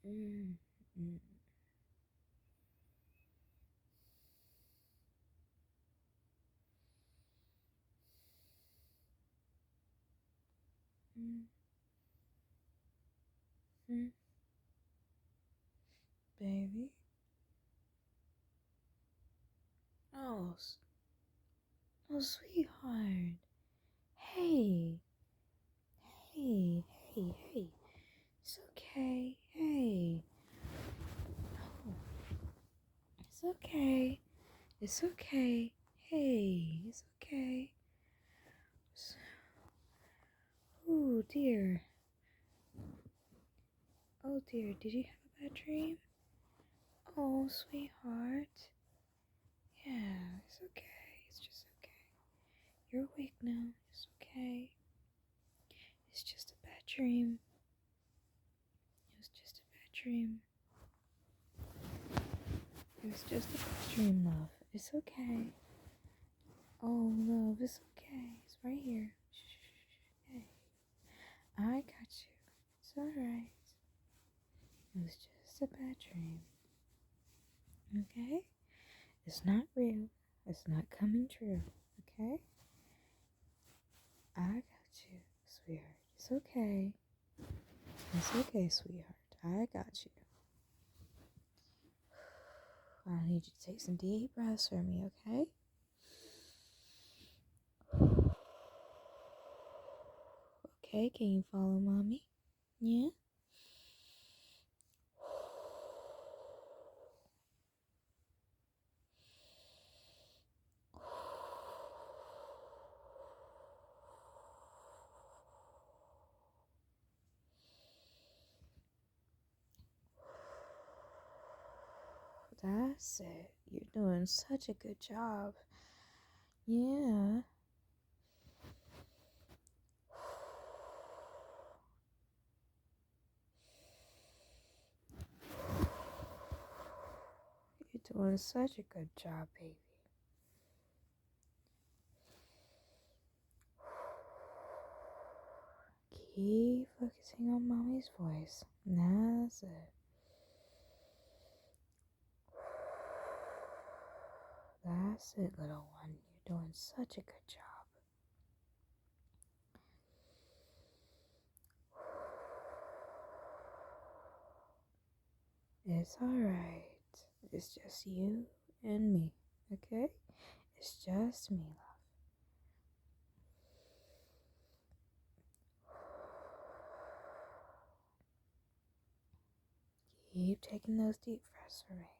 Mm, mm, mm, mm. Baby. Oh, oh, sweetheart. Hey, hey, hey, hey. It's okay. Hey. Oh, it's okay. It's okay. Hey, it's okay. S- Oh, dear. Oh, dear. Did you have a bad dream? Oh, sweetheart. Yeah, it's okay. It's just okay. You're awake now. It's okay. It's just a bad dream. It was just a bad dream. It was just a bad dream, love. It's okay. Oh, love, it's okay. It's right here. Shh. Hey, I got you. It's alright. It was just a bad dream. Okay? It's not real. It's not coming true. Okay? I got you, sweetheart. It's okay. It's okay, sweetheart. I got you. I need you to take some deep breaths for me, okay? Okay, can you follow mommy? Yeah? That's it. You're doing such a good job. Yeah. You're doing such a good job, baby. Keep focusing on mommy's voice. That's it. That's it, little one. You're doing such a good job. It's alright. It's just you and me, okay? It's just me, love. Keep taking those deep breaths for me.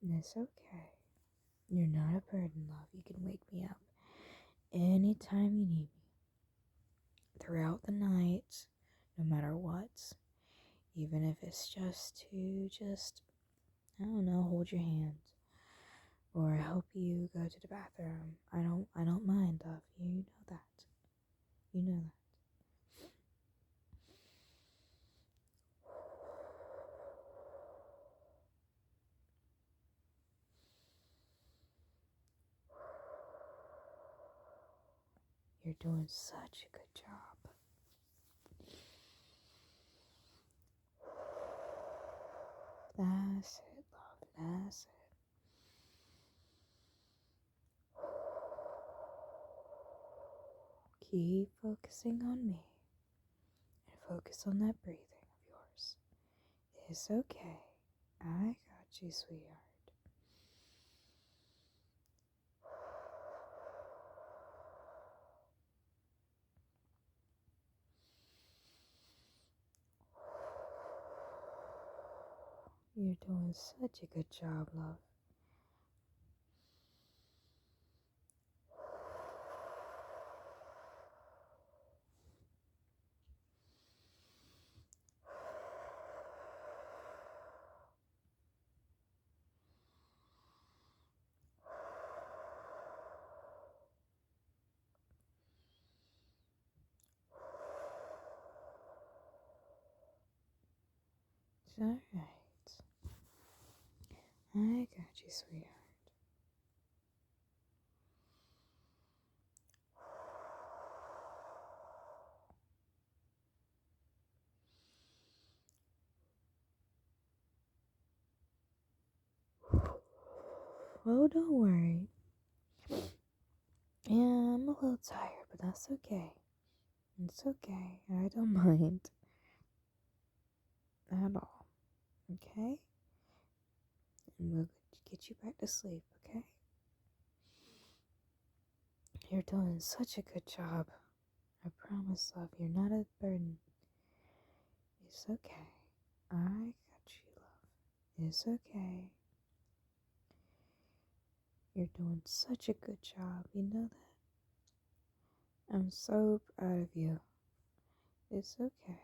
And it's okay. You're not a burden, love. You can wake me up anytime you need me. Throughout the night, no matter what. Even if it's just to I don't know, hold your hand. Or help you go to the bathroom. I don't mind, love. You know that. You know that. You're doing such a good job. That's it, love. That's it. Keep focusing on me and focus on that breathing of yours. It's okay. I got you, sweetheart. You're doing such a good job, love. It's alright. I got you, sweetheart. Well, don't worry. Yeah, I'm a little tired, but that's okay. It's okay. I don't mind at all. Okay? And we'll get you back to sleep, okay? You're doing such a good job. I promise, love, you're not a burden. It's okay. I got you, love. It's okay. You're doing such a good job. You know that? I'm so proud of you. It's okay.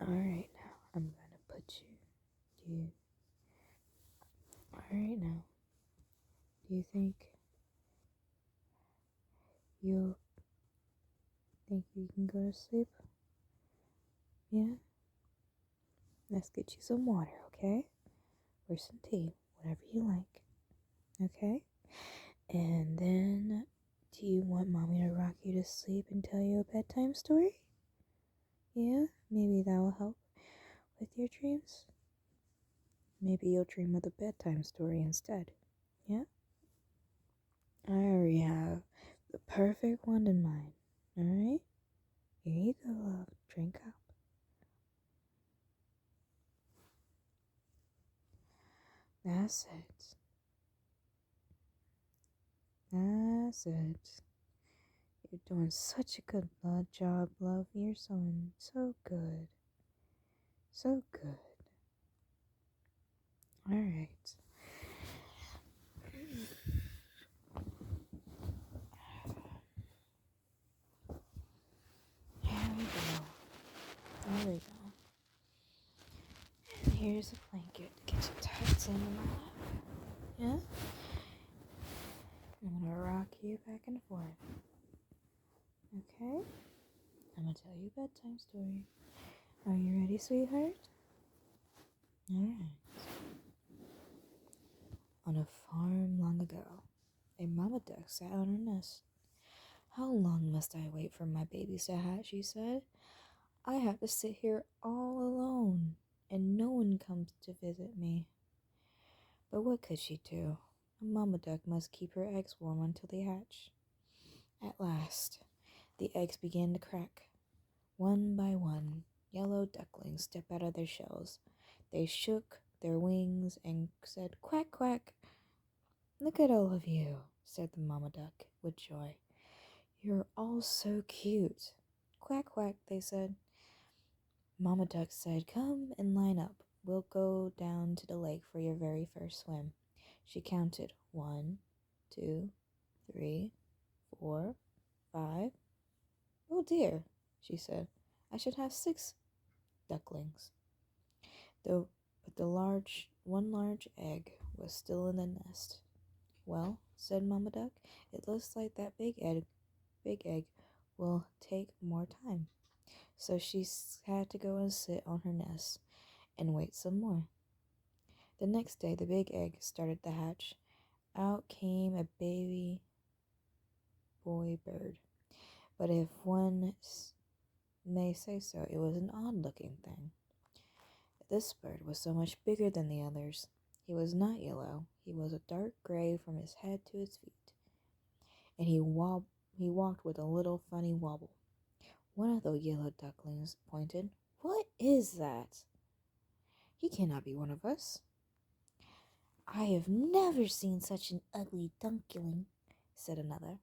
Alright, now I'm gonna put you. Alright, now. Do you you think you can go to sleep? Yeah? Let's get you some water, okay? Or some tea, whatever you like. Okay? And then, do you want mommy to rock you to sleep and tell you a bedtime story? Yeah? Maybe that will help with your dreams? Maybe you'll dream of the bedtime story instead. Yeah? I already have the perfect one in mind. Alright? Here you go, love. Drink up. That's it. That's it. You're doing such a good job, love. You're so good. So good. Alright. Here we go. There we go. And here's a blanket to get you tucked in my lap. Yeah? I'm gonna rock you back and forth. Okay? I'm gonna tell you a bedtime story. Are you ready, sweetheart? Alright. On a farm long ago, a mama duck sat on her nest. How long must I wait for my babies to hatch? She said. I have to sit here all alone, and no one comes to visit me. But what could she do? A mama duck must keep her eggs warm until they hatch. At last, the eggs began to crack. One by one, yellow ducklings stepped out of their shells. They shook their wings and said, "Quack, quack." "Look at all of you," said the mama duck with joy. "You're all so cute." "Quack, quack," they said. Mama duck said, "Come and line up. We'll go down to the lake for your very first swim." She counted 1, 2, 3, 4, 5. "Oh dear," she said. "I should have 6 ducklings." Though, but the one large egg was still in the nest. "Well," said Mama Duck, "it looks like that big egg will take more time." So she had to go and sit on her nest and wait some more. The next day, the big egg started to hatch. Out came a baby boy bird. But if one may say so, it was an odd-looking thing. This bird was so much bigger than the others. He was not yellow. He was a dark gray from his head to his feet. And he walked with a little funny wobble. One of the yellow ducklings pointed. "What is that? He cannot be one of us." "I have never seen such an ugly duckling," said another.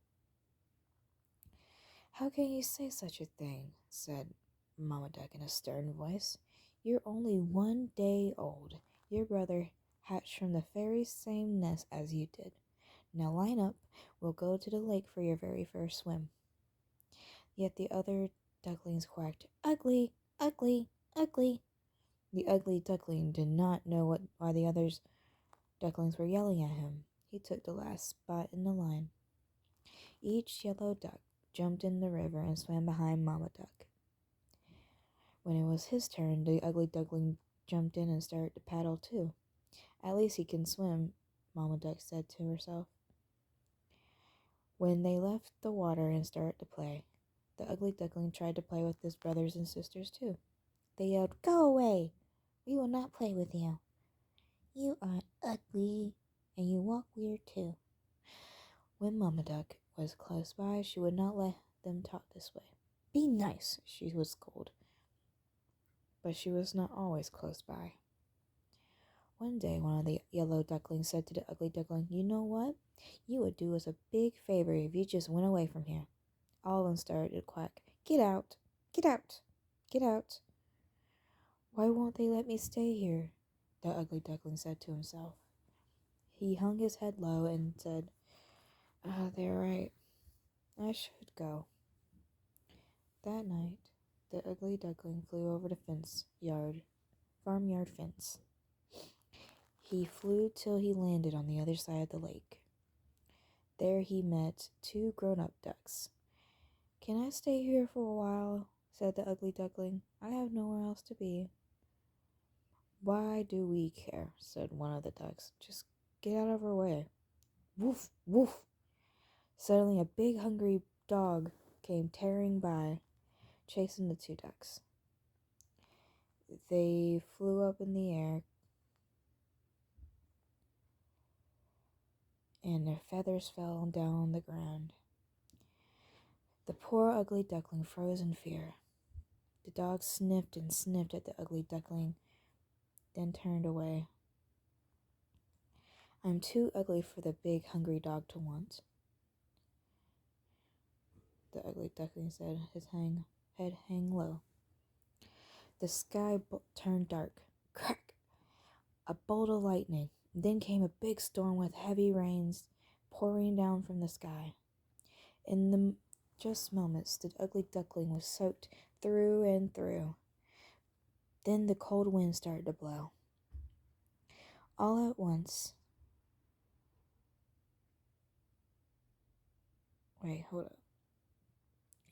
"How can you say such a thing?" said Mama Duck in a stern voice. "You're only 1 day old. Your brother hatched from the very same nest as you did. Now line up. We'll go to the lake for your very first swim." Yet the other ducklings quacked, "Ugly, ugly, ugly." The ugly duckling did not know why the others Ducklings were yelling at him. He took the last spot in the line. Each yellow duck jumped in the river and swam behind Mama Duck. When it was his turn, the ugly duckling jumped in and started to paddle too. At least he can swim, Mama Duck said to herself. When they left the water and started to play, the ugly duckling tried to play with his brothers and sisters too. They yelled, "Go away! We will not play with you. You are ugly, and you walk weird too." When Mama Duck was close by, she would not let them talk this way. "Be nice," she would scold. But she was not always close by. One day, one of the yellow ducklings said to the ugly duckling, "You know what? You would do us a big favor if you just went away from here." All of them started to quack, "Get out! Get out! Get out!" "Why won't they let me stay here?" the ugly duckling said to himself. He hung his head low and said, "They're right. I should go." That night, the ugly duckling flew over the farmyard fence. He flew till he landed on the other side of the lake. There he met two grown-up ducks. "Can I stay here for a while?" said the ugly duckling. "I have nowhere else to be." "Why do we care?" said one of the ducks. "Just get out of our way." Woof, woof. Suddenly a big hungry dog came tearing by, chasing the two ducks. They flew up in the air, and their feathers fell down on the ground. The poor ugly duckling froze in fear. The dog sniffed and sniffed at the ugly duckling, then turned away. "I'm too ugly for the big hungry dog to want," the ugly duckling said, his head hang low. The sky turned dark. Crack! A bolt of lightning. Then came a big storm with heavy rains pouring down from the sky. In the just moments, the ugly duckling was soaked through and through. Then the cold wind started to blow. All at once. Wait, hold up.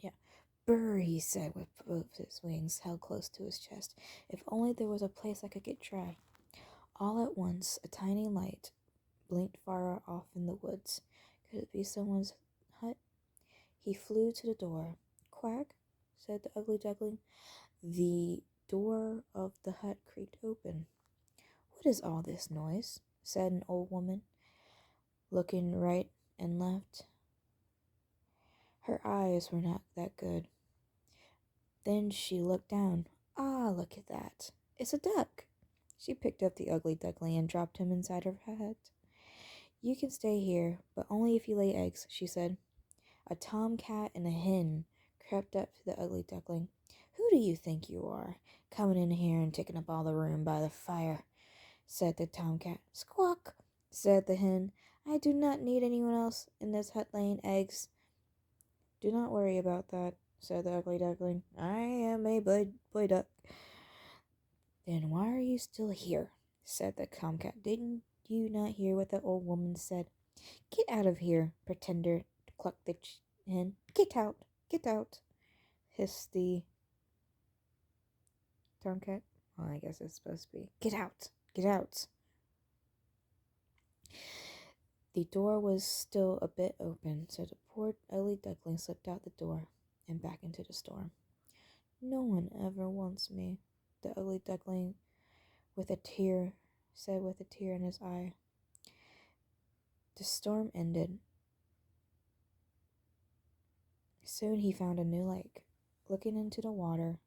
Yeah. "Brr," he said with both his wings held close to his chest. "If only there was a place I could get dry." All at once, a tiny light blinked far off in the woods. Could it be someone's hut? He flew to the door. "Quack," said the ugly duckling. The door of the hut creaked open. "What is all this noise?" said an old woman, looking right and left. Her eyes were not that good. Then she looked down. "Ah, look at that. It's a duck." She picked up the ugly duckling and dropped him inside her hut. "You can stay here, but only if you lay eggs," she said. A tomcat and a hen crept up to the ugly duckling. "Who do you think you are, coming in here and taking up all the room by the fire?" said the tomcat. "Squawk," said the hen. "I do not need anyone else in this hut laying eggs." "Do not worry about that," said the ugly duckling. "I am a boy duck." "Then why are you still here?" said the tomcat. "Didn't you not hear what the old woman said?" "Get out of here, pretender," clucked the hen. "Get out, get out," hissed the tomcat. Well, I guess it's supposed to be, "Get out, get out." The door was still a bit open, so the poor ugly duckling slipped out the door and back into the storm. "No one ever wants me," the ugly duckling said with a tear in his eye. The storm ended. Soon he found a new lake. Looking into the water,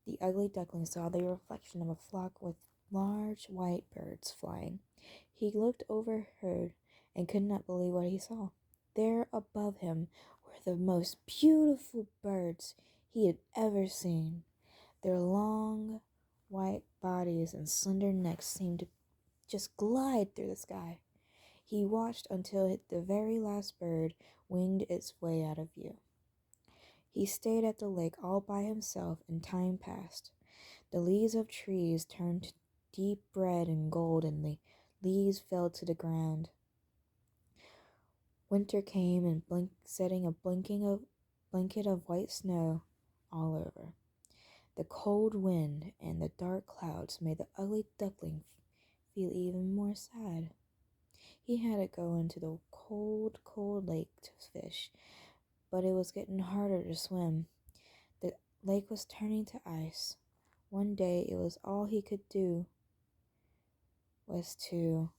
the ugly duckling saw the reflection of a flock with large white birds flying. He looked overhead and could not believe what he saw. There above him were the most beautiful birds he had ever seen. Their long white bodies and slender necks seemed to just glide through the sky. He watched until the very last bird winged its way out of view. He stayed at the lake all by himself, and time passed. The leaves of trees turned deep red and gold, and the leaves fell to the ground. Winter came and setting a blanket of white snow all over. The cold wind and the dark clouds made the ugly duckling feel even more sad. He had to go into the cold, cold lake to fish, but it was getting harder to swim. The lake was turning to ice. One day it was all he could do was to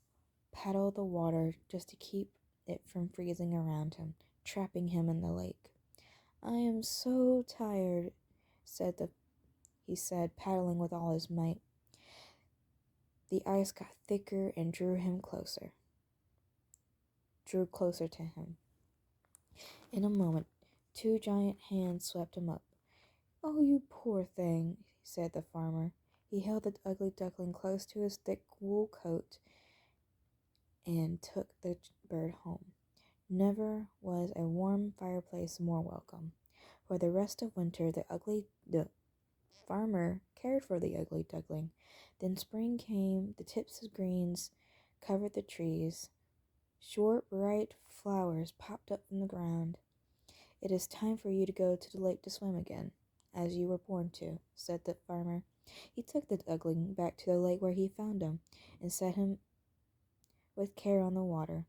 paddle the water just to keep it from freezing around him, trapping him in the lake. "I am so tired," he said, paddling with all his might. The ice got thicker and drew closer to him. In a moment, two giant hands swept him up. "Oh, you poor thing," said the farmer. He held the ugly duckling close to his thick wool coat and took the bird home. Never was a warm fireplace more welcome. For the rest of winter, the farmer cared for the ugly duckling. Then spring came, the tips of greens covered the trees. Short, bright flowers popped up from the ground. "It is time for you to go to the lake to swim again, as you were born to," said the farmer. He took the duckling back to the lake where he found him, and set him with care on the water.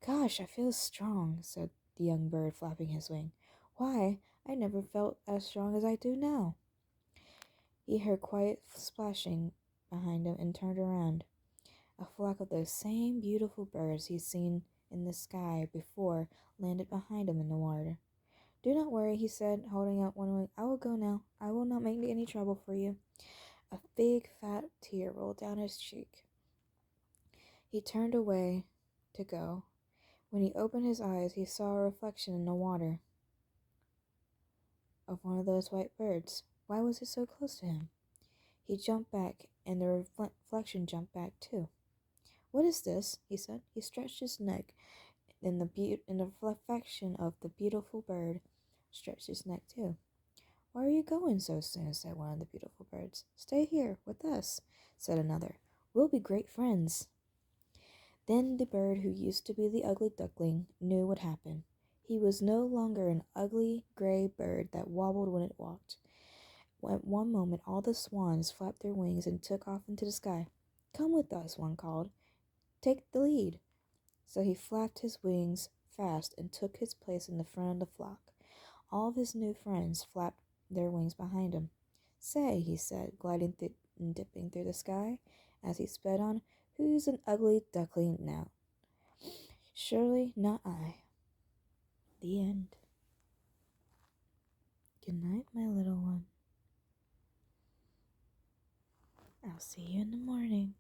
"Gosh, I feel strong," said the young bird, flapping his wing. "Why, I never felt as strong as I do now." He heard quiet splashing behind him and turned around. A flock of those same beautiful birds he'd seen in the sky before landed behind him in the water. "Do not worry," he said, holding out one wing. "I will go now. I will not make any trouble for you." A big fat tear rolled down his cheek. He turned away to go. When he opened his eyes, he saw a reflection in the water of one of those white birds. Why was it so close to him? He jumped back, and the reflection jumped back too. "What is this?" he said. He stretched his neck, and the reflection of the beautiful bird stretched his neck too. "Why are you going so soon?" said one of the beautiful birds. "Stay here with us," said another. "We'll be great friends." Then the bird who used to be the ugly duckling knew what happened. He was no longer an ugly gray bird that wobbled when it walked. At one moment, all the swans flapped their wings and took off into the sky. "Come with us," one called. "Take the lead." So he flapped his wings fast and took his place in the front of the flock. All of his new friends flapped their wings behind him. "Say," he said, gliding and dipping through the sky as he sped on, "who's an ugly duckling now? Surely not I." The end. Good night, my little one. I'll see you in the morning.